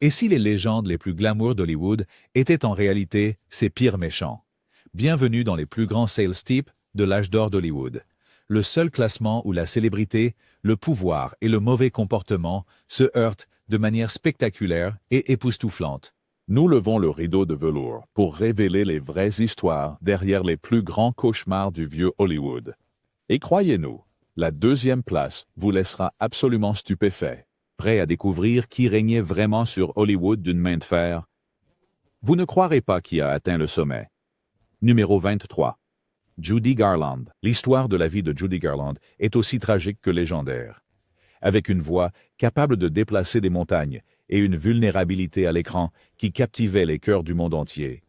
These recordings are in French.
Et si les légendes les plus glamour d'Hollywood étaient en réalité ses pires méchants? Bienvenue dans les plus grands sales tips de l'âge d'or d'Hollywood. Le seul classement où la célébrité, le pouvoir et le mauvais comportement se heurtent de manière spectaculaire et époustouflante. Nous levons le rideau de velours pour révéler les vraies histoires derrière les plus grands cauchemars du vieux Hollywood. Et croyez-nous, la deuxième place vous laissera absolument stupéfait. Prêt à découvrir qui régnait vraiment sur Hollywood d'une main de fer? Vous ne croirez pas qui a atteint le sommet. Numéro 23. Judy Garland. L'histoire de la vie de Judy Garland est aussi tragique que légendaire. Avec une voix capable de déplacer des montagnes et une vulnérabilité à l'écran qui captivait les cœurs du monde entier,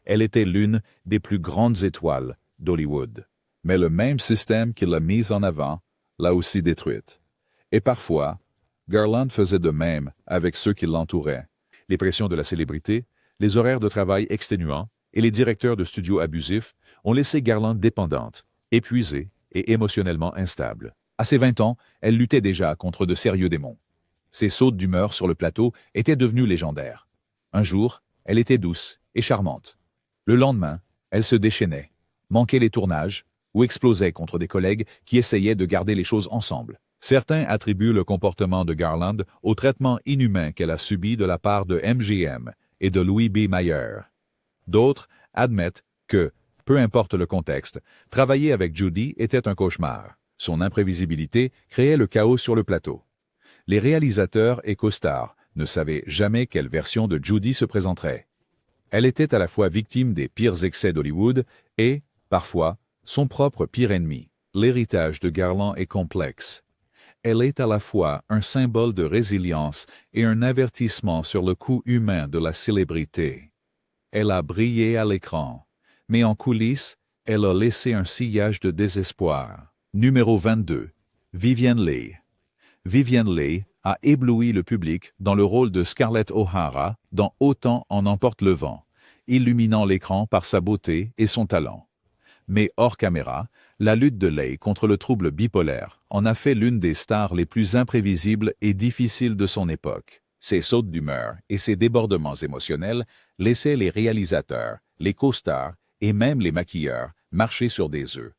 elle était l'une des plus grandes étoiles d'Hollywood. Mais le même système qui l'a mise en avant l'a aussi détruite. Et parfois, Garland faisait de même avec ceux qui l'entouraient. Les pressions de la célébrité, les horaires de travail exténuants et les directeurs de studios abusifs ont laissé Garland dépendante, épuisée et émotionnellement instable. À ses 20 ans, elle luttait déjà contre de sérieux démons. Ses sautes d'humeur sur le plateau étaient devenues légendaires. Un jour, elle était douce et charmante. Le lendemain, elle se déchaînait, manquait les tournages ou explosait contre des collègues qui essayaient de garder les choses ensemble. Certains attribuent le comportement de Garland au traitement inhumain qu'elle a subi de la part de MGM et de Louis B. Mayer. D'autres admettent que, peu importe le contexte, travailler avec Judy était un cauchemar. Son imprévisibilité créait le chaos sur le plateau. Les réalisateurs et co-stars ne savaient jamais quelle version de Judy se présenterait. Elle était à la fois victime des pires excès d'Hollywood et, parfois, son propre pire ennemi. L'héritage de Garland est complexe. Elle est à la fois un symbole de résilience et un avertissement sur le coût humain de la célébrité. Elle a brillé à l'écran, mais en coulisses, elle a laissé un sillage de désespoir. Numéro 22. Vivien Leigh. Vivien Leigh a ébloui le public dans le rôle de Scarlett O'Hara dans Autant en emporte le vent, illuminant l'écran par sa beauté et son talent. Mais hors caméra, la lutte de Leigh contre le trouble bipolaire en a fait l'une des stars les plus imprévisibles et difficiles de son époque. Ses sautes d'humeur et ses débordements émotionnels laissaient les réalisateurs, les co-stars et même les maquilleurs marcher sur des œufs.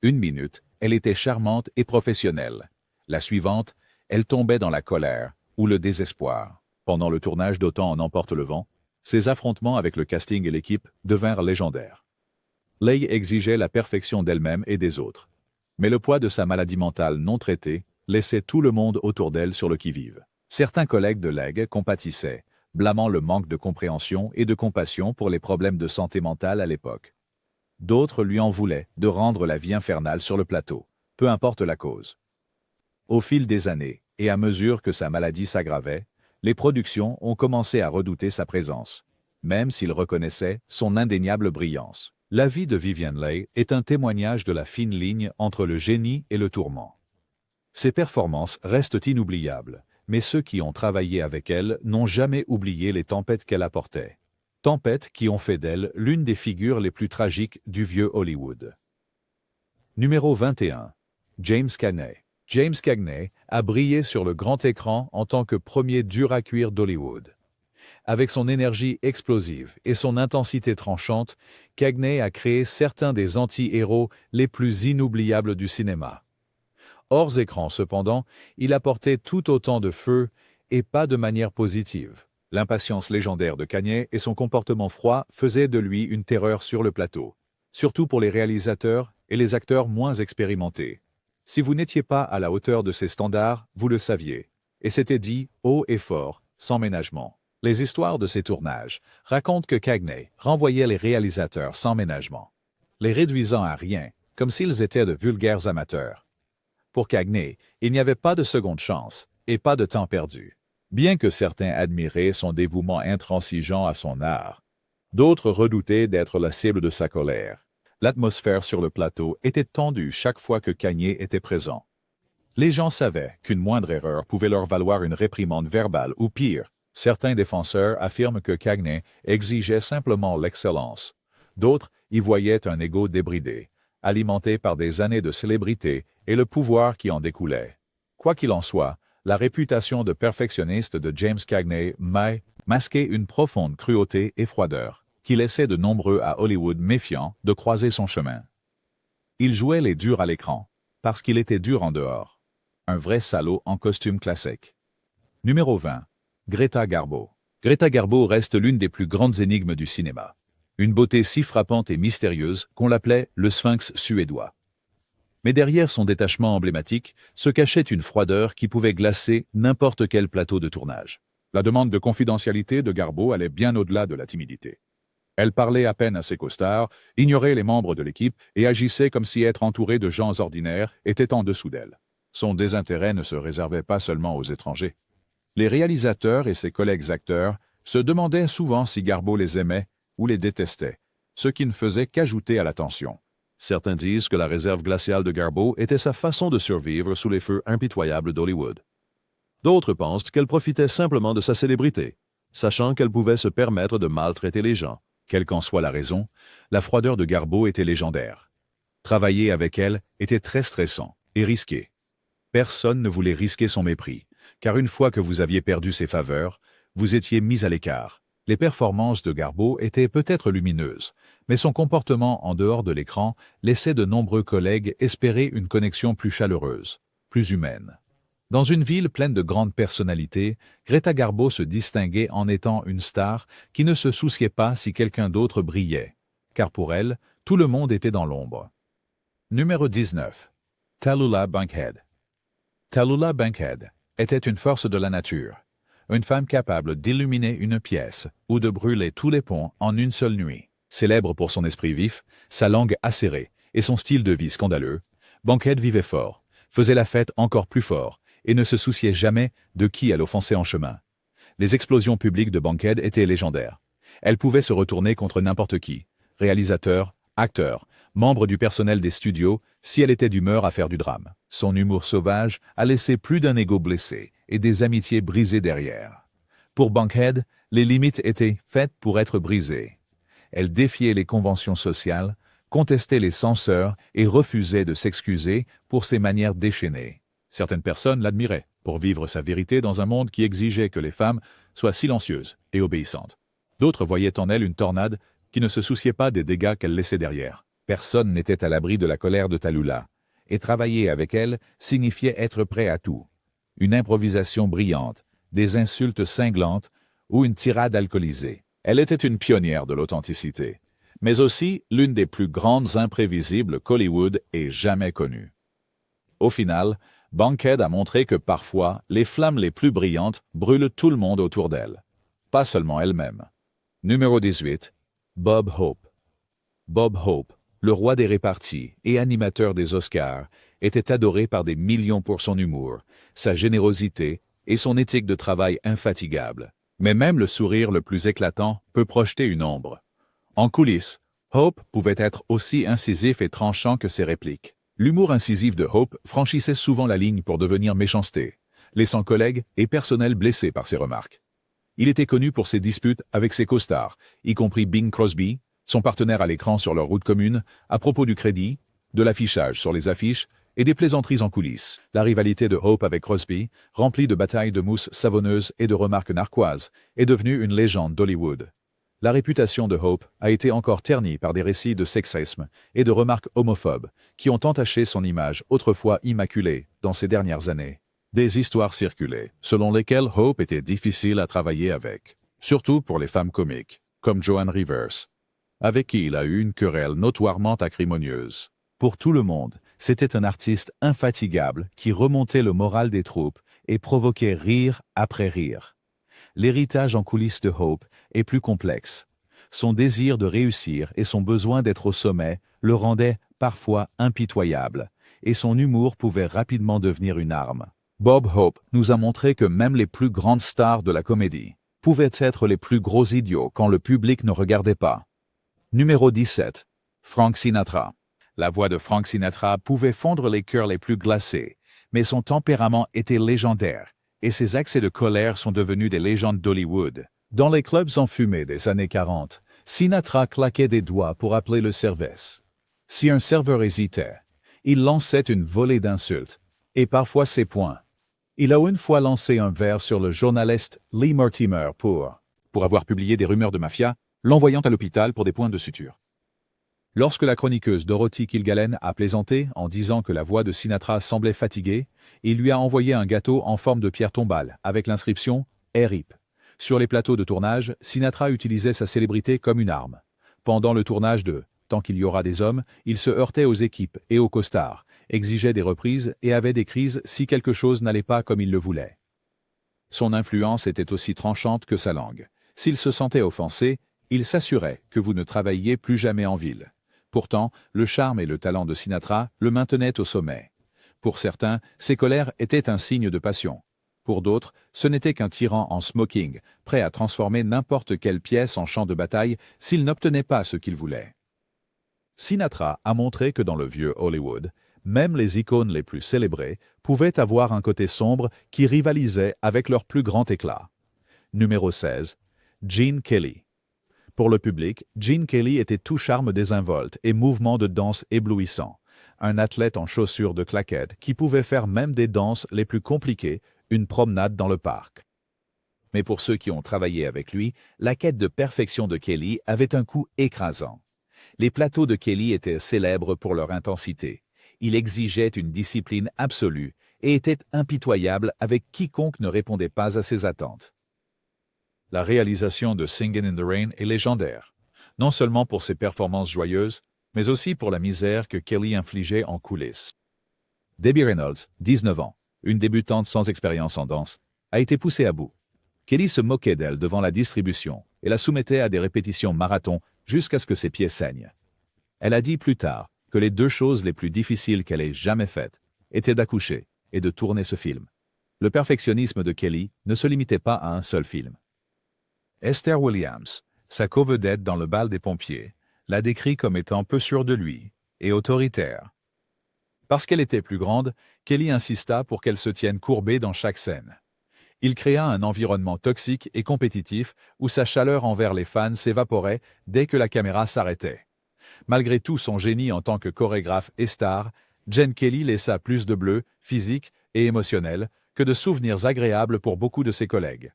Une minute, elle était charmante et professionnelle. La suivante, elle tombait dans la colère ou le désespoir. Pendant le tournage d'Autant en emporte le vent, ses affrontements avec le casting et l'équipe devinrent légendaires. Leigh exigeait la perfection d'elle-même et des autres. Mais le poids de sa maladie mentale non traitée laissait tout le monde autour d'elle sur le qui-vive. Certains collègues de Leigh compatissaient, blâmant le manque de compréhension et de compassion pour les problèmes de santé mentale à l'époque. D'autres lui en voulaient de rendre la vie infernale sur le plateau, peu importe la cause. Au fil des années, et à mesure que sa maladie s'aggravait, les productions ont commencé à redouter sa présence, même s'ils reconnaissaient son indéniable brillance. La vie de Vivien Leigh est un témoignage de la fine ligne entre le génie et le tourment. Ses performances restent inoubliables, mais ceux qui ont travaillé avec elle n'ont jamais oublié les tempêtes qu'elle apportait. Tempêtes qui ont fait d'elle l'une des figures les plus tragiques du vieux Hollywood. Numéro 21. James Cagney. James Cagney a brillé sur le grand écran en tant que premier dur à cuire d'Hollywood. Avec son énergie explosive et son intensité tranchante, Cagney a créé certains des anti-héros les plus inoubliables du cinéma. Hors écran, cependant, il apportait tout autant de feu et pas de manière positive. L'impatience légendaire de Cagney et son comportement froid faisaient de lui une terreur sur le plateau, surtout pour les réalisateurs et les acteurs moins expérimentés. Si vous n'étiez pas à la hauteur de ces standards, vous le saviez, et c'était dit haut et fort, sans ménagement. Les histoires de ces tournages racontent que Cagney renvoyait les réalisateurs sans ménagement, les réduisant à rien, comme s'ils étaient de vulgaires amateurs. Pour Cagney, il n'y avait pas de seconde chance et pas de temps perdu. Bien que certains admiraient son dévouement intransigeant à son art, d'autres redoutaient d'être la cible de sa colère. L'atmosphère sur le plateau était tendue chaque fois que Cagney était présent. Les gens savaient qu'une moindre erreur pouvait leur valoir une réprimande verbale ou pire. Certains défenseurs affirment que Cagney exigeait simplement l'excellence. D'autres y voyaient un ego débridé, alimenté par des années de célébrité et le pouvoir qui en découlait. Quoi qu'il en soit, La réputation de perfectionniste de James Cagney masquait une profonde cruauté et froideur, qui laissait de nombreux à Hollywood méfiants de croiser son chemin. Il jouait les durs à l'écran, parce qu'il était dur en dehors. Un vrai salaud en costume classique. Numéro 20. Greta Garbo. Greta Garbo reste l'une des plus grandes énigmes du cinéma. Une beauté si frappante et mystérieuse qu'on l'appelait le sphinx suédois. Mais derrière son détachement emblématique se cachait une froideur qui pouvait glacer n'importe quel plateau de tournage. La demande de confidentialité de Garbo allait bien au-delà de la timidité. Elle parlait à peine à ses costards, ignorait les membres de l'équipe et agissait comme si être entourée de gens ordinaires était en dessous d'elle. Son désintérêt ne se réservait pas seulement aux étrangers. Les réalisateurs et ses collègues acteurs se demandaient souvent si Garbo les aimait ou les détestait, ce qui ne faisait qu'ajouter à la tension. Certains disent que la réserve glaciale de Garbo était sa façon de survivre sous les feux impitoyables d'Hollywood. D'autres pensent qu'elle profitait simplement de sa célébrité, sachant qu'elle pouvait se permettre de maltraiter les gens. Quelle qu'en soit la raison, la froideur de Garbo était légendaire. Travailler avec elle était très stressant et risqué. Personne ne voulait risquer son mépris, car une fois que vous aviez perdu ses faveurs, vous étiez mis à l'écart. Les performances de Garbo étaient peut-être lumineuses, mais son comportement en dehors de l'écran laissait de nombreux collègues espérer une connexion plus chaleureuse, plus humaine. Dans une ville pleine de grandes personnalités, Greta Garbo se distinguait en étant une star qui ne se souciait pas si quelqu'un d'autre brillait, car pour elle, tout le monde était dans l'ombre. Numéro 19. Tallulah Bankhead. Tallulah Bankhead était une force de la nature, une femme capable d'illuminer une pièce ou de brûler tous les ponts en une seule nuit. Célèbre pour son esprit vif, sa langue acérée et son style de vie scandaleux, Bankhead vivait fort, faisait la fête encore plus fort et ne se souciait jamais de qui elle offensait en chemin. Les explosions publiques de Bankhead étaient légendaires. Elle pouvait se retourner contre n'importe qui, réalisateur, acteur, membre du personnel des studios, si elle était d'humeur à faire du drame. Son humour sauvage a laissé plus d'un ego blessé et des amitiés brisées derrière. Pour Bankhead, les limites étaient faites pour être brisées. Elle défiait les conventions sociales, contestait les censeurs et refusait de s'excuser pour ses manières déchaînées. Certaines personnes l'admiraient pour vivre sa vérité dans un monde qui exigeait que les femmes soient silencieuses et obéissantes. D'autres voyaient en elle une tornade qui ne se souciait pas des dégâts qu'elle laissait derrière. Personne n'était à l'abri de la colère de Tallulah, et travailler avec elle signifiait être prêt à tout. Une improvisation brillante, des insultes cinglantes ou une tirade alcoolisée. Elle était une pionnière de l'authenticité, mais aussi l'une des plus grandes imprévisibles qu'Hollywood ait jamais connues. Au final, Bankhead a montré que parfois, les flammes les plus brillantes brûlent tout le monde autour d'elle, pas seulement elle-même. Numéro 18. Bob Hope. Bob Hope, le roi des réparties et animateur des Oscars, était adoré par des millions pour son humour, sa générosité et son éthique de travail infatigable. Mais même le sourire le plus éclatant peut projeter une ombre. En coulisses, Hope pouvait être aussi incisif et tranchant que ses répliques. L'humour incisif de Hope franchissait souvent la ligne pour devenir méchanceté, laissant collègues et personnel blessés par ses remarques. Il était connu pour ses disputes avec ses costards, y compris Bing Crosby, son partenaire à l'écran sur leur route commune, à propos du crédit, de l'affichage sur les affiches et des plaisanteries en coulisses. La rivalité de Hope avec Crosby, remplie de batailles de mousse savonneuse et de remarques narquoises, est devenue une légende d'Hollywood. La réputation de Hope a été encore ternie par des récits de sexisme et de remarques homophobes qui ont entaché son image autrefois immaculée dans ces dernières années. Des histoires circulaient, selon lesquelles Hope était difficile à travailler avec, surtout pour les femmes comiques, comme Joan Rivers, avec qui il a eu une querelle notoirement acrimonieuse. Pour tout le monde, c'était un artiste infatigable qui remontait le moral des troupes et provoquait rire après rire. L'héritage en coulisses de Hope est plus complexe. Son désir de réussir et son besoin d'être au sommet le rendaient parfois impitoyable, et son humour pouvait rapidement devenir une arme. Bob Hope nous a montré que même les plus grandes stars de la comédie pouvaient être les plus gros idiots quand le public ne regardait pas. Numéro 17. Frank Sinatra. La voix de Frank Sinatra pouvait fondre les cœurs les plus glacés, mais son tempérament était légendaire, et ses accès de colère sont devenus des légendes d'Hollywood. Dans les clubs enfumés des années 40, Sinatra claquait des doigts pour appeler le service. Si un serveur hésitait, il lançait une volée d'insultes, et parfois ses poings. Il a une fois lancé un vers sur le journaliste Lee Mortimer pour avoir publié des rumeurs de mafia, l'envoyant à l'hôpital pour des points de suture. Lorsque la chroniqueuse Dorothy Kilgallen a plaisanté en disant que la voix de Sinatra semblait fatiguée, il lui a envoyé un gâteau en forme de pierre tombale avec l'inscription « RIP ». Sur les plateaux de tournage, Sinatra utilisait sa célébrité comme une arme. Pendant le tournage de « Tant qu'il y aura des hommes », il se heurtait aux équipes et aux costards, exigeait des reprises et avait des crises si quelque chose n'allait pas comme il le voulait. Son influence était aussi tranchante que sa langue. S'il se sentait offensé, il s'assurait que vous ne travailliez plus jamais en ville. Pourtant, le charme et le talent de Sinatra le maintenaient au sommet. Pour certains, ses colères étaient un signe de passion. Pour d'autres, ce n'était qu'un tyran en smoking, prêt à transformer n'importe quelle pièce en champ de bataille s'il n'obtenait pas ce qu'il voulait. Sinatra a montré que dans le vieux Hollywood, même les icônes les plus célébrées pouvaient avoir un côté sombre qui rivalisait avec leur plus grand éclat. Numéro 16. Gene Kelly. Pour le public, Gene Kelly était tout charme désinvolte et mouvement de danse éblouissant. Un athlète en chaussures de claquettes qui pouvait faire même des danses les plus compliquées, une promenade dans le parc. Mais pour ceux qui ont travaillé avec lui, la quête de perfection de Kelly avait un coût écrasant. Les plateaux de Kelly étaient célèbres pour leur intensité. Il exigeait une discipline absolue et était impitoyable avec quiconque ne répondait pas à ses attentes. La réalisation de Singin' in the Rain est légendaire, non seulement pour ses performances joyeuses, mais aussi pour la misère que Kelly infligeait en coulisses. Debbie Reynolds, 19 ans, une débutante sans expérience en danse, a été poussée à bout. Kelly se moquait d'elle devant la distribution et la soumettait à des répétitions marathon jusqu'à ce que ses pieds saignent. Elle a dit plus tard que les deux choses les plus difficiles qu'elle ait jamais faites étaient d'accoucher et de tourner ce film. Le perfectionnisme de Kelly ne se limitait pas à un seul film. Esther Williams, sa co-vedette dans Le bal des pompiers, l'a décrit comme étant peu sûre de lui et autoritaire. Parce qu'elle était plus grande, Kelly insista pour qu'elle se tienne courbée dans chaque scène. Il créa un environnement toxique et compétitif où sa chaleur envers les fans s'évaporait dès que la caméra s'arrêtait. Malgré tout son génie en tant que chorégraphe et star, Gene Kelly laissa plus de bleu, physique et émotionnel, que de souvenirs agréables pour beaucoup de ses collègues.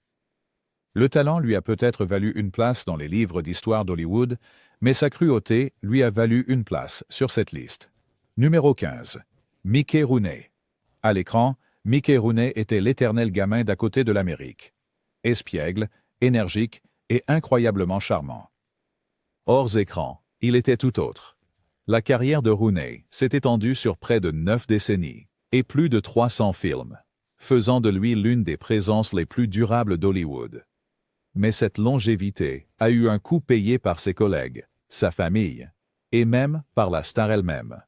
Le talent lui a peut-être valu une place dans les livres d'histoire d'Hollywood, mais sa cruauté lui a valu une place sur cette liste. Numéro 15. Mickey Rooney. À l'écran, Mickey Rooney était l'éternel gamin d'à côté de l'Amérique. Espiègle, énergique et incroyablement charmant. Hors écran, il était tout autre. La carrière de Rooney s'est étendue sur près de 9 décennies et plus de 300 films, faisant de lui l'une des présences les plus durables d'Hollywood. Mais cette longévité a eu un coût payé par ses collègues, sa famille, et même par la star elle-même.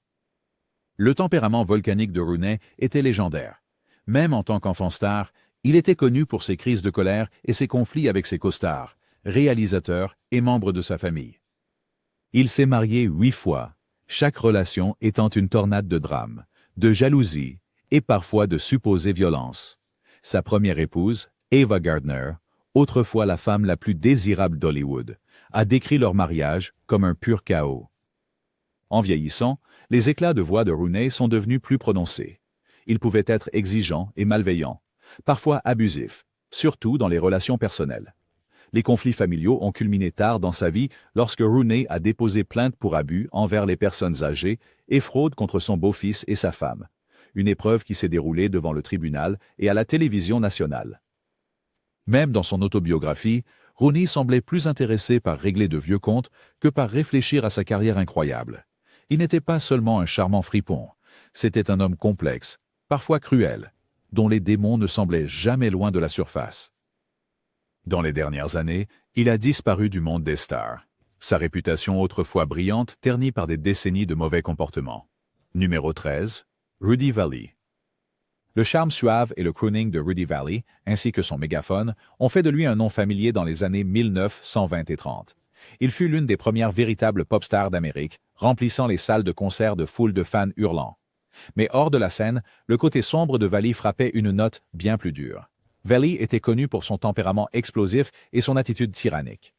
Le tempérament volcanique de Rooney était légendaire. Même en tant qu'enfant star, il était connu pour ses crises de colère et ses conflits avec ses costards, réalisateurs et membres de sa famille. Il s'est marié 8 fois, chaque relation étant une tornade de drame, de jalousie et parfois de supposée violence. Sa première épouse, Ava Gardner, autrefois la femme la plus désirable d'Hollywood, a décrit leur mariage comme un pur chaos. En vieillissant, les éclats de voix de Rooney sont devenus plus prononcés. Il pouvait être exigeant et malveillant, parfois abusif, surtout dans les relations personnelles. Les conflits familiaux ont culminé tard dans sa vie lorsque Rooney a déposé plainte pour abus envers les personnes âgées et fraude contre son beau-fils et sa femme, une épreuve qui s'est déroulée devant le tribunal et à la télévision nationale. Même dans son autobiographie, Rooney semblait plus intéressé par régler de vieux comptes que par réfléchir à sa carrière incroyable. Il n'était pas seulement un charmant fripon, c'était un homme complexe, parfois cruel, dont les démons ne semblaient jamais loin de la surface. Dans les dernières années, il a disparu du monde des stars. Sa réputation autrefois brillante ternie par des décennies de mauvais comportements. Numéro 13. Rudy Vallee. Le charme suave et le crooning de Rudy Vallee, ainsi que son mégaphone, ont fait de lui un nom familier dans les années 1920 et 30. Il fut l'une des premières véritables pop stars d'Amérique, remplissant les salles de concert de foules de fans hurlants. Mais hors de la scène, le côté sombre de Vallee frappait une note bien plus dure. Vallee était connu pour son tempérament explosif et son attitude tyrannique.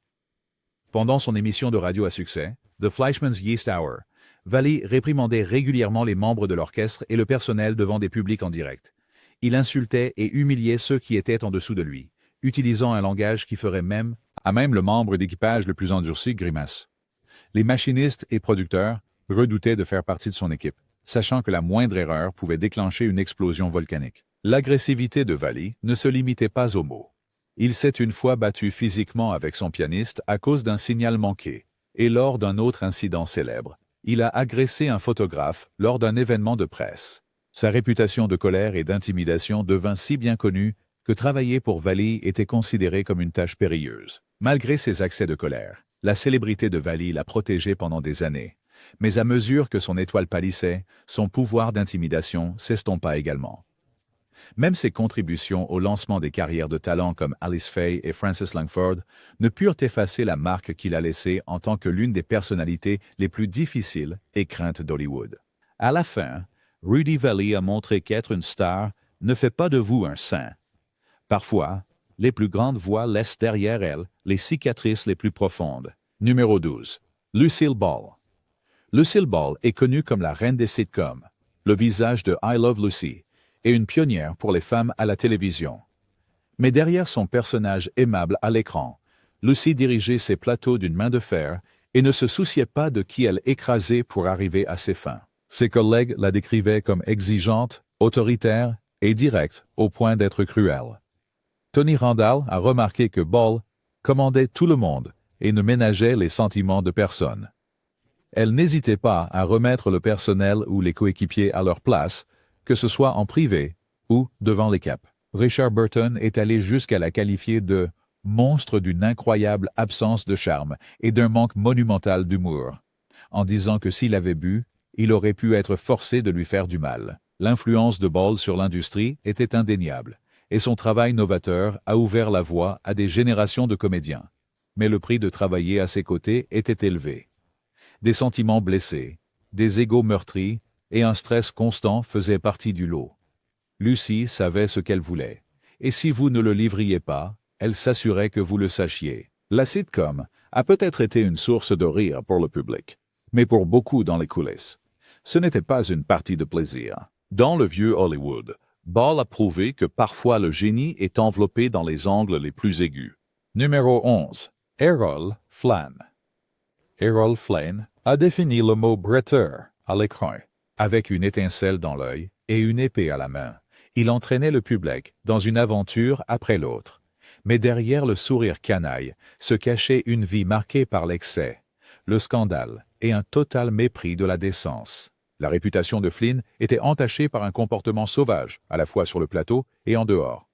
Pendant son émission de radio à succès, The Fleischmann's Yeast Hour, Vallee réprimandait régulièrement les membres de l'orchestre et le personnel devant des publics en direct. Il insultait et humiliait ceux qui étaient en dessous de lui, utilisant un langage qui ferait même le membre d'équipage le plus endurci grimace. Les machinistes et producteurs redoutaient de faire partie de son équipe, sachant que la moindre erreur pouvait déclencher une explosion volcanique. L'agressivité de Valley ne se limitait pas aux mots. Il s'est une fois battu physiquement avec son pianiste à cause d'un signal manqué, et lors d'un autre incident célèbre, il a agressé un photographe lors d'un événement de presse. Sa réputation de colère et d'intimidation devint si bien connue que travailler pour Valley était considéré comme une tâche périlleuse. Malgré ses accès de colère, la célébrité de Valley l'a protégé pendant des années. Mais à mesure que son étoile pâlissait, son pouvoir d'intimidation s'estompa également. Même ses contributions au lancement des carrières de talents comme Alice Faye et Frances Langford ne purent effacer la marque qu'il a laissée en tant que l'une des personnalités les plus difficiles et craintes d'Hollywood. À la fin, Rudy Valley a montré qu'être une star ne fait pas de vous un saint. Parfois, les plus grandes voix laissent derrière elles les cicatrices les plus profondes. Numéro 12. Lucille Ball. Lucille Ball est connue comme la reine des sitcoms, le visage de I Love Lucy, et une pionnière pour les femmes à la télévision. Mais derrière son personnage aimable à l'écran, Lucy dirigeait ses plateaux d'une main de fer et ne se souciait pas de qui elle écrasait pour arriver à ses fins. Ses collègues la décrivaient comme exigeante, autoritaire et directe au point d'être cruelle. Tony Randall a remarqué que Ball commandait tout le monde et ne ménageait les sentiments de personne. Elle n'hésitait pas à remettre le personnel ou les coéquipiers à leur place, que ce soit en privé ou devant les caps. Richard Burton est allé jusqu'à la qualifier de « monstre d'une incroyable absence de charme et d'un manque monumental d'humour », en disant que s'il avait bu, il aurait pu être forcé de lui faire du mal. L'influence de Ball sur l'industrie était indéniable, et son travail novateur a ouvert la voie à des générations de comédiens. Mais le prix de travailler à ses côtés était élevé. Des sentiments blessés, des égos meurtris et un stress constant faisaient partie du lot. Lucy savait ce qu'elle voulait, et si vous ne le livriez pas, elle s'assurait que vous le sachiez. La sitcom a peut-être été une source de rire pour le public, mais pour beaucoup dans les coulisses, ce n'était pas une partie de plaisir. Dans le vieux Hollywood, Ball a prouvé que parfois le génie est enveloppé dans les angles les plus aigus. Numéro 11. Errol Flynn. Errol Flynn a défini le mot bretteur à l'écran. Avec une étincelle dans l'œil et une épée à la main, il entraînait le public dans une aventure après l'autre. Mais derrière le sourire canaille se cachait une vie marquée par l'excès, le scandale et un total mépris de la décence. La réputation de Flynn était entachée par un comportement sauvage, à la fois sur le plateau et en dehors.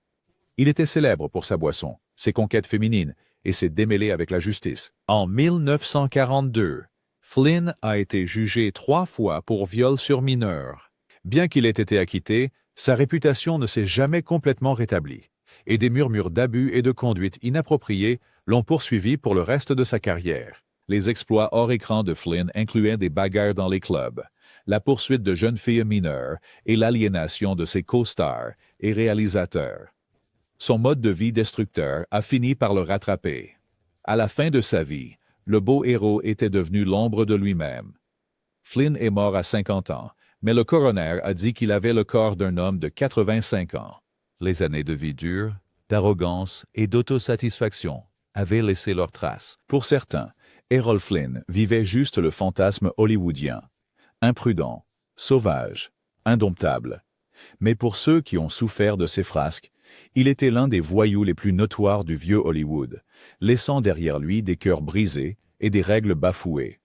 Il était célèbre pour sa boisson, ses conquêtes féminines et ses démêlés avec la justice. En 1942, Flynn a été jugé 3 fois pour viol sur mineur. Bien qu'il ait été acquitté, sa réputation ne s'est jamais complètement rétablie, et des murmures d'abus et de conduite inappropriée l'ont poursuivi pour le reste de sa carrière. Les exploits hors écran de Flynn incluaient des bagarres dans les clubs, la poursuite de jeunes filles mineures et l'aliénation de ses co-stars et réalisateurs. Son mode de vie destructeur a fini par le rattraper. À la fin de sa vie, le beau héros était devenu l'ombre de lui-même. Flynn est mort à 50 ans, mais le coroner a dit qu'il avait le corps d'un homme de 85 ans. Les années de vie dure, d'arrogance et d'autosatisfaction avaient laissé leurs traces. Pour certains, Errol Flynn vivait juste le fantasme hollywoodien. Imprudent, sauvage, indomptable. Mais pour ceux qui ont souffert de ses frasques, il était l'un des voyous les plus notoires du vieux Hollywood, laissant derrière lui des cœurs brisés et des règles bafouées.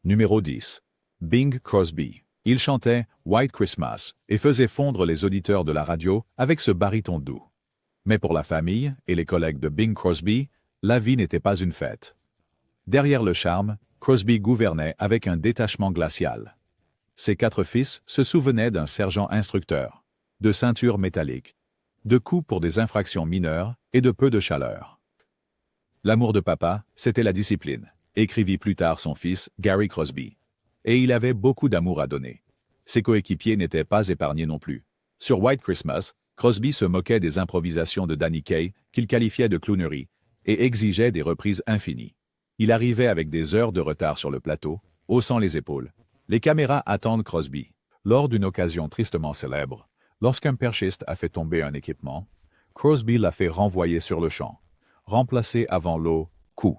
Numéro 10. Bing Crosby. Il chantait White Christmas et faisait fondre les auditeurs de la radio avec ce baryton doux. Mais pour la famille et les collègues de Bing Crosby, la vie n'était pas une fête. Derrière le charme, Crosby gouvernait avec un détachement glacial. Ses 4 fils se souvenaient d'un sergent instructeur, de ceintures métalliques, de coups pour des infractions mineures et de peu de chaleur. L'amour de papa, c'était la discipline, écrivit plus tard son fils Gary Crosby. Et il avait beaucoup d'amour à donner. Ses coéquipiers n'étaient pas épargnés non plus. Sur White Christmas, Crosby se moquait des improvisations de Danny Kaye, qu'il qualifiait de clownerie, et exigeait des reprises infinies. Il arrivait avec des heures de retard sur le plateau, haussant les épaules. Les caméras attendent Crosby. Lors d'une occasion tristement célèbre, Lorsqu'un perchiste a fait tomber un équipement, Crosby l'a fait renvoyer sur le champ, remplacé avant l'eau coup.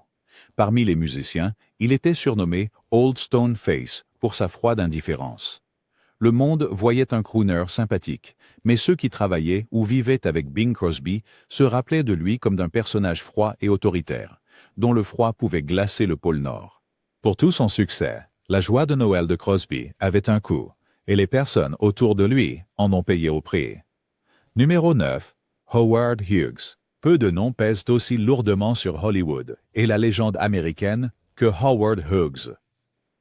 Parmi les musiciens, il était surnommé Old Stone Face pour sa froide indifférence. Le monde voyait un crooner sympathique, mais ceux qui travaillaient ou vivaient avec Bing Crosby se rappelaient de lui comme d'un personnage froid et autoritaire, dont le froid pouvait glacer le pôle Nord. Pour tout son succès, la joie de Noël de Crosby avait un coût, et les personnes autour de lui en ont payé au prix. Numéro 9. Howard Hughes. Peu de noms pèsent aussi lourdement sur Hollywood et la légende américaine que Howard Hughes.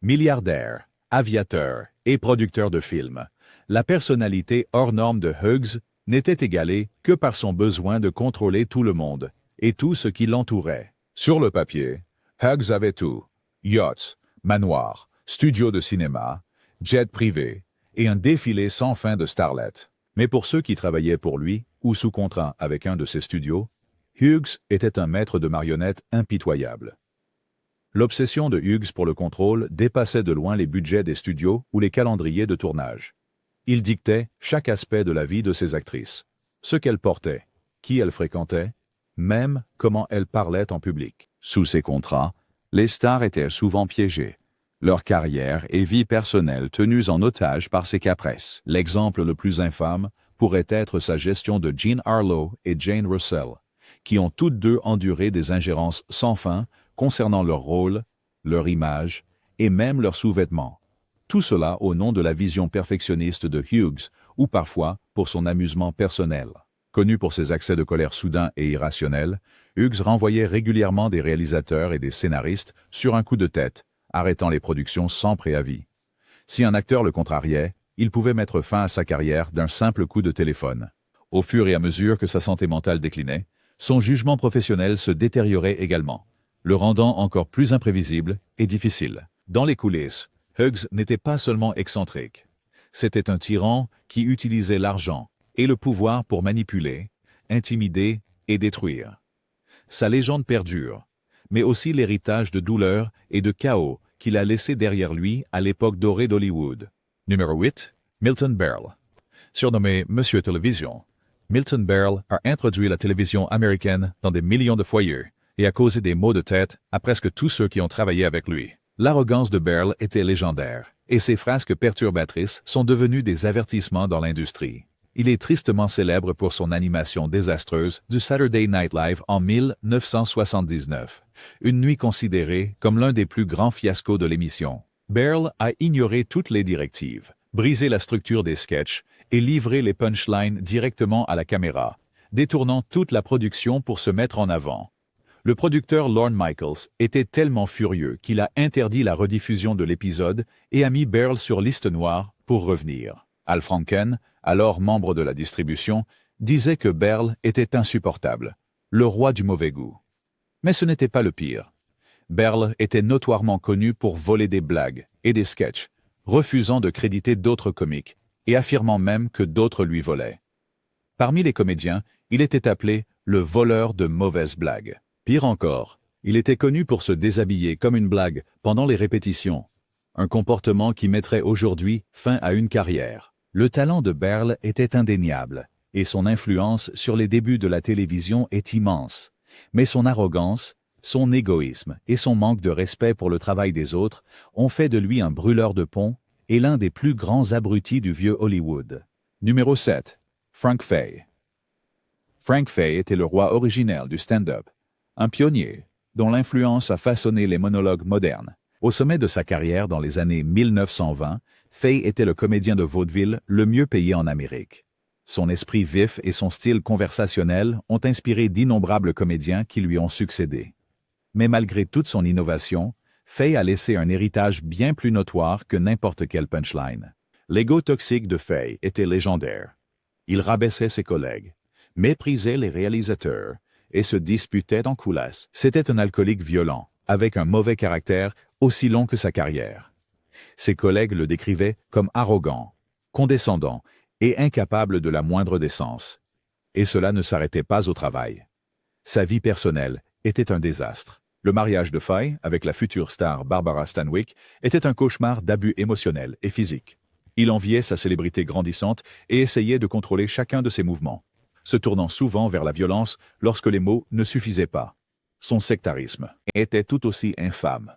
Milliardaire, aviateur et producteur de films, la personnalité hors norme de Hughes n'était égalée que par son besoin de contrôler tout le monde et tout ce qui l'entourait. Sur le papier, Hughes avait tout: yachts, manoirs, studios de cinéma, jet privé et un défilé sans fin de starlets. Mais pour ceux qui travaillaient pour lui ou sous contrat avec un de ses studios, Hughes était un maître de marionnettes impitoyable. L'obsession de Hughes pour le contrôle dépassait de loin les budgets des studios ou les calendriers de tournage. Il dictait chaque aspect de la vie de ses actrices, ce qu'elles portaient, qui elles fréquentaient, même comment elles parlaient en public. Sous ces contrats, les stars étaient souvent piégées, leur carrière et vie personnelle tenues en otage par ses caprices. L'exemple le plus infâme pourrait être sa gestion de Jean Harlow et Jane Russell, qui ont toutes deux enduré des ingérences sans fin concernant leur rôle, leur image et même leurs sous-vêtements. Tout cela au nom de la vision perfectionniste de Hughes ou parfois pour son amusement personnel. Connu pour ses accès de colère soudains et irrationnels, Hughes renvoyait régulièrement des réalisateurs et des scénaristes sur un coup de tête, arrêtant les productions sans préavis. Si un acteur le contrariait, il pouvait mettre fin à sa carrière d'un simple coup de téléphone. Au fur et à mesure que sa santé mentale déclinait, son jugement professionnel se détériorait également, le rendant encore plus imprévisible et difficile. Dans les coulisses, Hughes n'était pas seulement excentrique. C'était un tyran qui utilisait l'argent et le pouvoir pour manipuler, intimider et détruire. Sa légende perdure, mais aussi l'héritage de douleur et de chaos qu'il a laissé derrière lui à l'époque dorée d'Hollywood. Numéro 8. Milton Berle. Surnommé Monsieur Télévision, Milton Berle a introduit la télévision américaine dans des millions de foyers et a causé des maux de tête à presque tous ceux qui ont travaillé avec lui. L'arrogance de Berle était légendaire, et ses frasques perturbatrices sont devenues des avertissements dans l'industrie. Il est tristement célèbre pour son animation désastreuse du Saturday Night Live en 1979, une nuit considérée comme l'un des plus grands fiascos de l'émission. Berle a ignoré toutes les directives, brisé la structure des sketchs et livré les punchlines directement à la caméra, détournant toute la production pour se mettre en avant. Le producteur Lorne Michaels était tellement furieux qu'il a interdit la rediffusion de l'épisode et a mis Berle sur liste noire pour revenir. Al Franken, alors membre de la distribution, disait que Berle était insupportable, le roi du mauvais goût. Mais ce n'était pas le pire. Berle était notoirement connu pour voler des blagues et des sketchs, refusant de créditer d'autres comiques et affirmant même que d'autres lui volaient. Parmi les comédiens, il était appelé le voleur de mauvaises blagues. Pire encore, il était connu pour se déshabiller comme une blague pendant les répétitions, un comportement qui mettrait aujourd'hui fin à une carrière. Le talent de Berle était indéniable, et son influence sur les débuts de la télévision est immense. Mais son arrogance, son égoïsme et son manque de respect pour le travail des autres ont fait de lui un brûleur de pont et l'un des plus grands abrutis du vieux Hollywood. Numéro 7. Frank Fay. Frank Fay était le roi originel du stand-up, un pionnier dont l'influence a façonné les monologues modernes. Au sommet de sa carrière dans les années 1920, Fay était le comédien de vaudeville le mieux payé en Amérique. Son esprit vif et son style conversationnel ont inspiré d'innombrables comédiens qui lui ont succédé. Mais malgré toute son innovation, Fay a laissé un héritage bien plus notoire que n'importe quel punchline. L'ego toxique de Fay était légendaire. Il rabaissait ses collègues, méprisait les réalisateurs et se disputait en coulisses. C'était un alcoolique violent, avec un mauvais caractère aussi long que sa carrière. Ses collègues le décrivaient comme arrogant, condescendant et incapable de la moindre décence. Et cela ne s'arrêtait pas au travail. Sa vie personnelle était un désastre. Le mariage de Fay avec la future star Barbara Stanwyck était un cauchemar d'abus émotionnels et physiques. Il enviait sa célébrité grandissante et essayait de contrôler chacun de ses mouvements, se tournant souvent vers la violence lorsque les mots ne suffisaient pas. Son sectarisme était tout aussi infâme.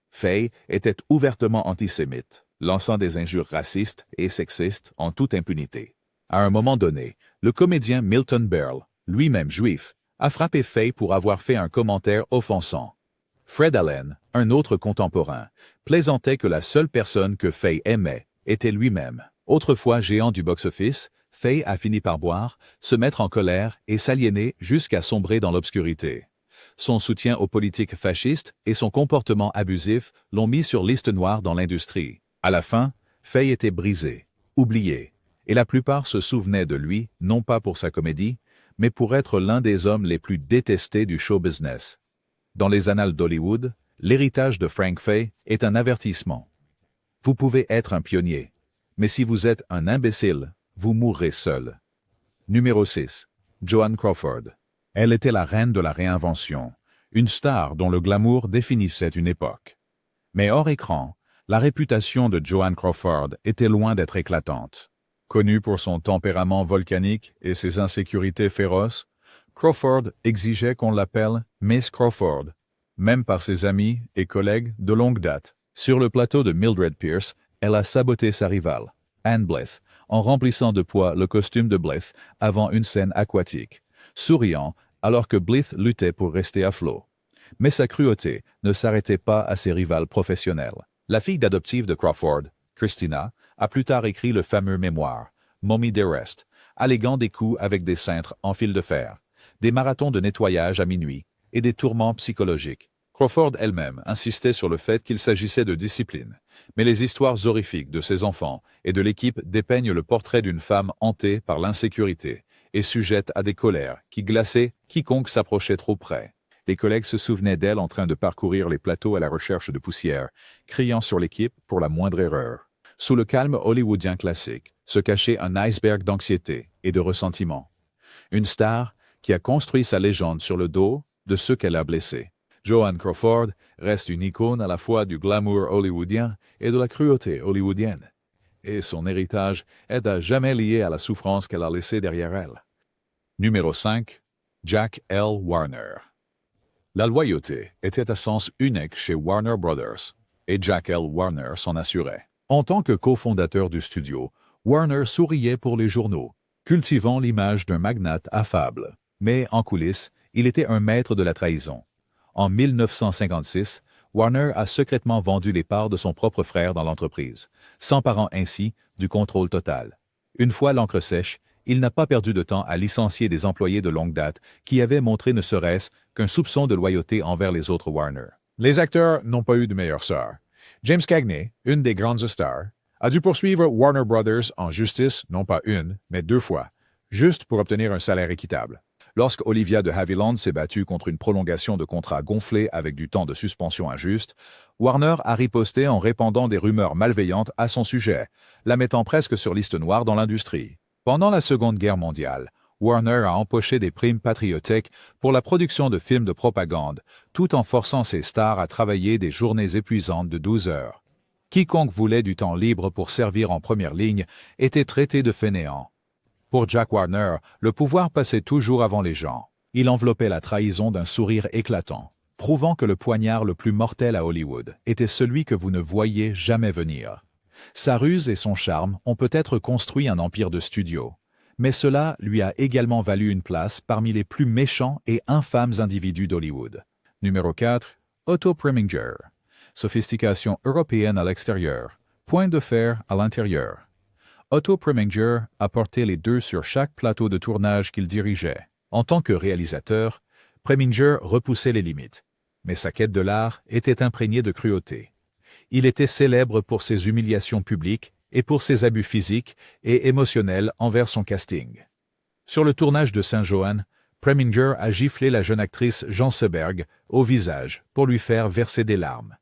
Faye était ouvertement antisémite, lançant des injures racistes et sexistes en toute impunité. À un moment donné, le comédien Milton Berle, lui-même juif, a frappé Faye pour avoir fait un commentaire offensant. Fred Allen, un autre contemporain, plaisantait que la seule personne que Faye aimait était lui-même. Autrefois géant du box-office, Faye a fini par boire, se mettre en colère et s'aliéner jusqu'à sombrer dans l'obscurité. Son soutien aux politiques fascistes et son comportement abusif l'ont mis sur liste noire dans l'industrie. À la fin, Faye était brisé, oublié, et la plupart se souvenaient de lui, non pas pour sa comédie, mais pour être l'un des hommes les plus détestés du show business. Dans les annales d'Hollywood, l'héritage de Frank Faye est un avertissement. Vous pouvez être un pionnier, mais si vous êtes un imbécile, vous mourrez seul. Numéro 6. Joan Crawford. Elle était la reine de la réinvention, une star dont le glamour définissait une époque. Mais hors écran, la réputation de Joan Crawford était loin d'être éclatante. Connue pour son tempérament volcanique et ses insécurités féroces, Crawford exigeait qu'on l'appelle Miss Crawford, même par ses amis et collègues de longue date. Sur le plateau de Mildred Pierce, elle a saboté sa rivale, Anne Blyth, en remplissant de poids le costume de Blyth avant une scène aquatique, souriant alors que Blyth luttait pour rester à flot. Mais sa cruauté ne s'arrêtait pas à ses rivales professionnelles. La fille adoptive de Crawford, Christina, a plus tard écrit le fameux mémoire, Mommy Dearest, alléguant des coups avec des cintres en fil de fer, des marathons de nettoyage à minuit et des tourments psychologiques. Crawford elle-même insistait sur le fait qu'il s'agissait de discipline, mais les histoires horrifiques de ses enfants et de l'équipe dépeignent le portrait d'une femme hantée par l'insécurité et sujette à des colères qui glaçaient quiconque s'approchait trop près. Les collègues se souvenaient d'elle en train de parcourir les plateaux à la recherche de poussière, criant sur l'équipe pour la moindre erreur. Sous le calme hollywoodien classique se cachait un iceberg d'anxiété et de ressentiment. Une star qui a construit sa légende sur le dos de ceux qu'elle a blessés. Joan Crawford reste une icône à la fois du glamour hollywoodien et de la cruauté hollywoodienne. Et son héritage est à jamais lié à la souffrance qu'elle a laissée derrière elle. Numéro 5. Jack L. Warner. La loyauté était à sens unique chez Warner Brothers, et Jack L. Warner s'en assurait. En tant que cofondateur du studio, Warner souriait pour les journaux, cultivant l'image d'un magnate affable. Mais en coulisses, il était un maître de la trahison. En 1956, Warner a secrètement vendu les parts de son propre frère dans l'entreprise, s'emparant ainsi du contrôle total. Une fois l'encre sèche, il n'a pas perdu de temps à licencier des employés de longue date qui avaient montré ne serait-ce qu'un soupçon de loyauté envers les autres Warner. Les acteurs n'ont pas eu de meilleure sœur. James Cagney, une des grandes stars, a dû poursuivre Warner Brothers en justice non pas une, mais 2 fois, juste pour obtenir un salaire équitable. Lorsque Olivia de Havilland s'est battue contre une prolongation de contrat gonflé avec du temps de suspension injuste, Warner a riposté en répandant des rumeurs malveillantes à son sujet, la mettant presque sur liste noire dans l'industrie. Pendant la Seconde Guerre mondiale, Warner a empoché des primes patriotiques pour la production de films de propagande, tout en forçant ses stars à travailler des journées épuisantes de 12 heures. Quiconque voulait du temps libre pour servir en première ligne était traité de fainéant. Pour Jack Warner, le pouvoir passait toujours avant les gens. Il enveloppait la trahison d'un sourire éclatant, prouvant que le poignard le plus mortel à Hollywood était celui que vous ne voyiez jamais venir. Sa ruse et son charme ont peut-être construit un empire de studio, mais cela lui a également valu une place parmi les plus méchants et infâmes individus d'Hollywood. Numéro 4. Otto Preminger. Sophistication européenne à l'extérieur, point de fer à l'intérieur. Otto Preminger a porté les 2 sur chaque plateau de tournage qu'il dirigeait. En tant que réalisateur, Preminger repoussait les limites, mais sa quête de l'art était imprégnée de cruauté. Il était célèbre pour ses humiliations publiques et pour ses abus physiques et émotionnels envers son casting. Sur le tournage de Saint-Joanne, Preminger a giflé la jeune actrice Jean Seberg au visage pour lui faire verser des larmes,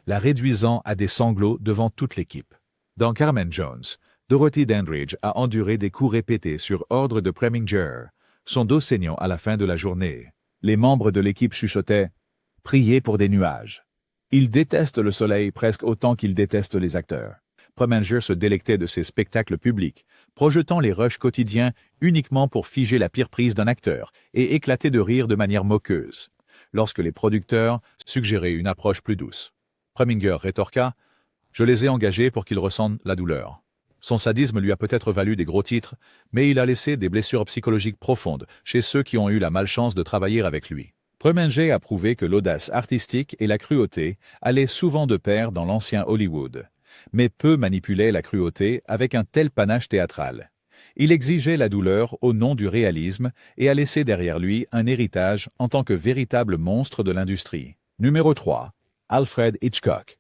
la réduisant à des sanglots devant toute l'équipe. Dans Carmen Jones, Dorothy Dandridge a enduré des coups répétés sur ordre de Preminger, son dos saignant à la fin de la journée. Les membres de l'équipe chuchotaient « Priez pour des nuages ». Ils détestent le soleil presque autant qu'ils détestent les acteurs. Preminger se délectait de ses spectacles publics, projetant les rushs quotidiens uniquement pour figer la pire prise d'un acteur et éclater de rire de manière moqueuse, lorsque les producteurs suggéraient une approche plus douce. Preminger rétorqua « Je les ai engagés pour qu'ils ressentent la douleur. » Son sadisme lui a peut-être valu des gros titres, mais il a laissé des blessures psychologiques profondes chez ceux qui ont eu la malchance de travailler avec lui. Preminger a prouvé que l'audace artistique et la cruauté allaient souvent de pair dans l'ancien Hollywood, mais peu manipulait la cruauté avec un tel panache théâtral. Il exigeait la douleur au nom du réalisme et a laissé derrière lui un héritage en tant que véritable monstre de l'industrie. Numéro 3. Alfred Hitchcock.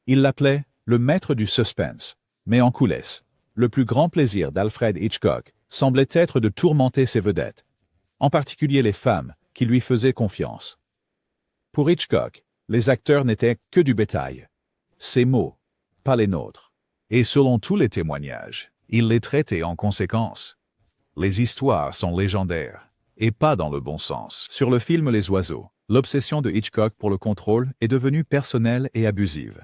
Il l'appelait le maître du suspense, mais en coulisses. Le plus grand plaisir d'Alfred Hitchcock semblait être de tourmenter ses vedettes, en particulier les femmes qui lui faisaient confiance. Pour Hitchcock, les acteurs n'étaient que du bétail. Ses mots, pas les nôtres. Et selon tous les témoignages, il les traitait en conséquence. Les histoires sont légendaires, et pas dans le bon sens. Sur le film Les Oiseaux, l'obsession de Hitchcock pour le contrôle est devenue personnelle et abusive.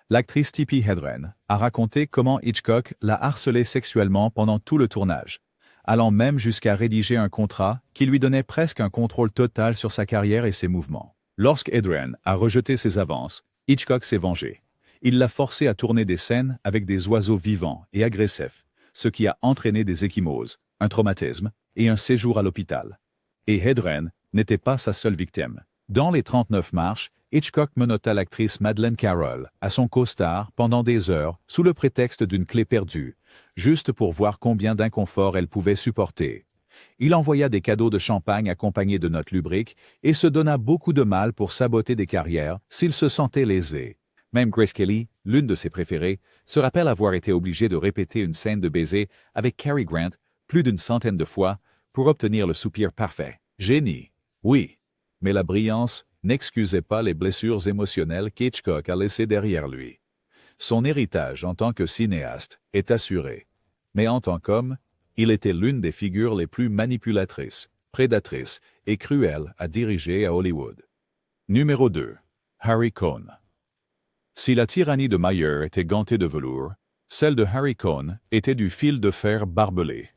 L'actrice Tippi Hedren a raconté comment Hitchcock l'a harcelée sexuellement pendant tout le tournage, allant même jusqu'à rédiger un contrat qui lui donnait presque un contrôle total sur sa carrière et ses mouvements. Lorsque Hedren a rejeté ses avances, Hitchcock s'est vengé. Il l'a forcé à tourner des scènes avec des oiseaux vivants et agressifs, ce qui a entraîné des ecchymoses, un traumatisme et un séjour à l'hôpital. Et Hedren n'était pas sa seule victime. Dans Les 39 marches, Hitchcock menotta l'actrice Madeleine Carroll à son costard pendant des heures sous le prétexte d'une clé perdue, juste pour voir combien d'inconfort elle pouvait supporter. Il envoya des cadeaux de champagne accompagnés de notes lubriques et se donna beaucoup de mal pour saboter des carrières s'il se sentait lésé. Même Grace Kelly, l'une de ses préférées, se rappelle avoir été obligée de répéter une scène de baiser avec Cary Grant plus d'une centaine de fois pour obtenir le soupir parfait. Génie, oui, mais la brillance n'excusait pas les blessures émotionnelles qu'Hitchcock a laissées derrière lui. Son héritage en tant que cinéaste est assuré, mais en tant qu'homme, il était l'une des figures les plus manipulatrices, prédatrices et cruelles à diriger à Hollywood. Numéro 2. Harry Cohn. Si la tyrannie de Meyer était gantée de velours, celle de Harry Cohn était du fil de fer barbelé.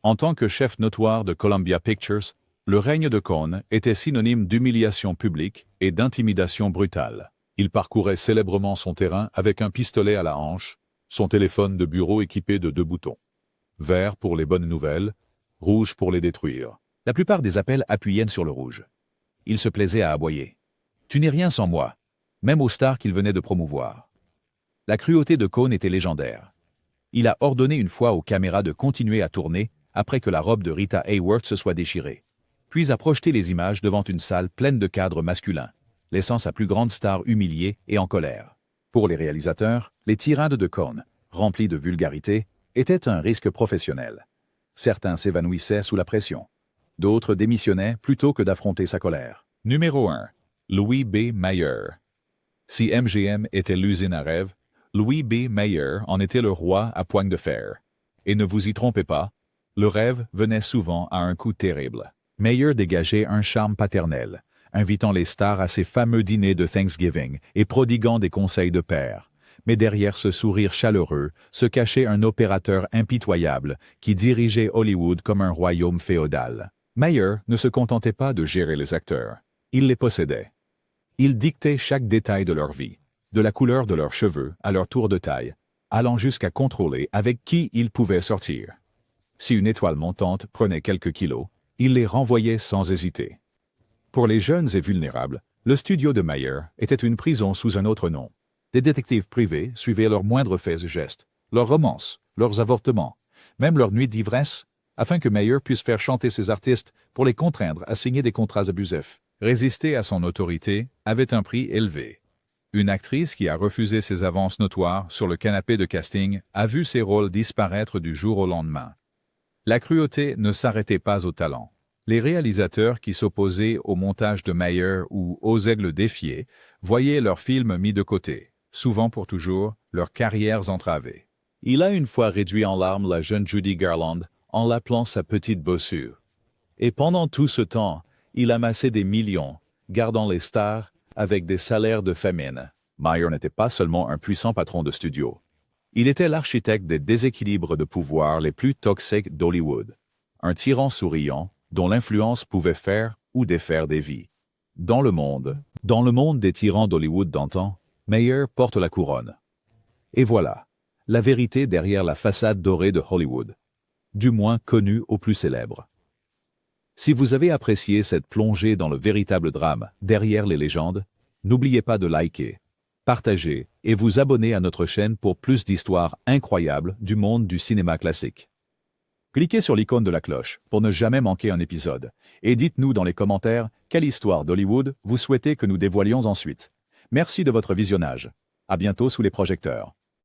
En tant que chef notoire de Columbia Pictures, le règne de Cohn était synonyme d'humiliation publique et d'intimidation brutale. Il parcourait célèbrement son terrain avec un pistolet à la hanche, son téléphone de bureau équipé de 2 boutons. Vert pour les bonnes nouvelles, rouge pour les détruire. La plupart des appels appuyaient sur le rouge. Il se plaisait à aboyer. « Tu n'es rien sans moi », même aux stars qu'il venait de promouvoir. La cruauté de Cohn était légendaire. Il a ordonné une fois aux caméras de continuer à tourner après que la robe de Rita Hayworth se soit déchirée, puis a projeté les images devant une salle pleine de cadres masculins, laissant sa plus grande star humiliée et en colère. Pour les réalisateurs, les tirades de Cohn, remplies de vulgarité, étaient un risque professionnel. Certains s'évanouissaient sous la pression. D'autres démissionnaient plutôt que d'affronter sa colère. Numéro 1. Louis B. Mayer. Si MGM était l'usine à rêve, Louis B. Mayer en était le roi à poigne de fer. Et ne vous y trompez pas, le rêve venait souvent à un coût terrible. Mayer dégageait un charme paternel, invitant les stars à ses fameux dîners de Thanksgiving et prodiguant des conseils de père. Mais derrière ce sourire chaleureux se cachait un opérateur impitoyable qui dirigeait Hollywood comme un royaume féodal. Mayer ne se contentait pas de gérer les acteurs, il les possédait. Il dictait chaque détail de leur vie, de la couleur de leurs cheveux à leur tour de taille, allant jusqu'à contrôler avec qui ils pouvaient sortir. Si une étoile montante prenait quelques kilos, il les renvoyait sans hésiter. Pour les jeunes et vulnérables, le studio de Mayer était une prison sous un autre nom. Des détectives privés suivaient leurs moindres faits et gestes, leurs romances, leurs avortements, même leurs nuits d'ivresse, afin que Mayer puisse faire chanter ses artistes pour les contraindre à signer des contrats abusifs. Résister à son autorité avait un prix élevé. Une actrice qui a refusé ses avances notoires sur le canapé de casting a vu ses rôles disparaître du jour au lendemain. La cruauté ne s'arrêtait pas au talent. Les réalisateurs qui s'opposaient au montage de Mayer ou osaient le défier voyaient leurs films mis de côté, souvent pour toujours, leurs carrières entravées. Il a une fois réduit en larmes la jeune Judy Garland en l'appelant sa petite bossue. Et pendant tout ce temps, il amassait des millions, gardant les stars avec des salaires de famine. Mayer n'était pas seulement un puissant patron de studio, Il était l'architecte des déséquilibres de pouvoir les plus toxiques d'Hollywood. Un tyran souriant, dont l'influence pouvait faire ou défaire des vies. Dans le monde des tyrans d'Hollywood d'antan, Mayer porte la couronne. Et voilà, la vérité derrière la façade dorée de Hollywood. Du moins connue au plus célèbre. Si vous avez apprécié cette plongée dans le véritable drame derrière les légendes, n'oubliez pas de liker, partager et vous abonner à notre chaîne pour plus d'histoires incroyables du monde du cinéma classique. Cliquez sur l'icône de la cloche pour ne jamais manquer un épisode et dites-nous dans les commentaires quelle histoire d'Hollywood vous souhaitez que nous dévoilions ensuite. Merci de votre visionnage. À bientôt sous les projecteurs.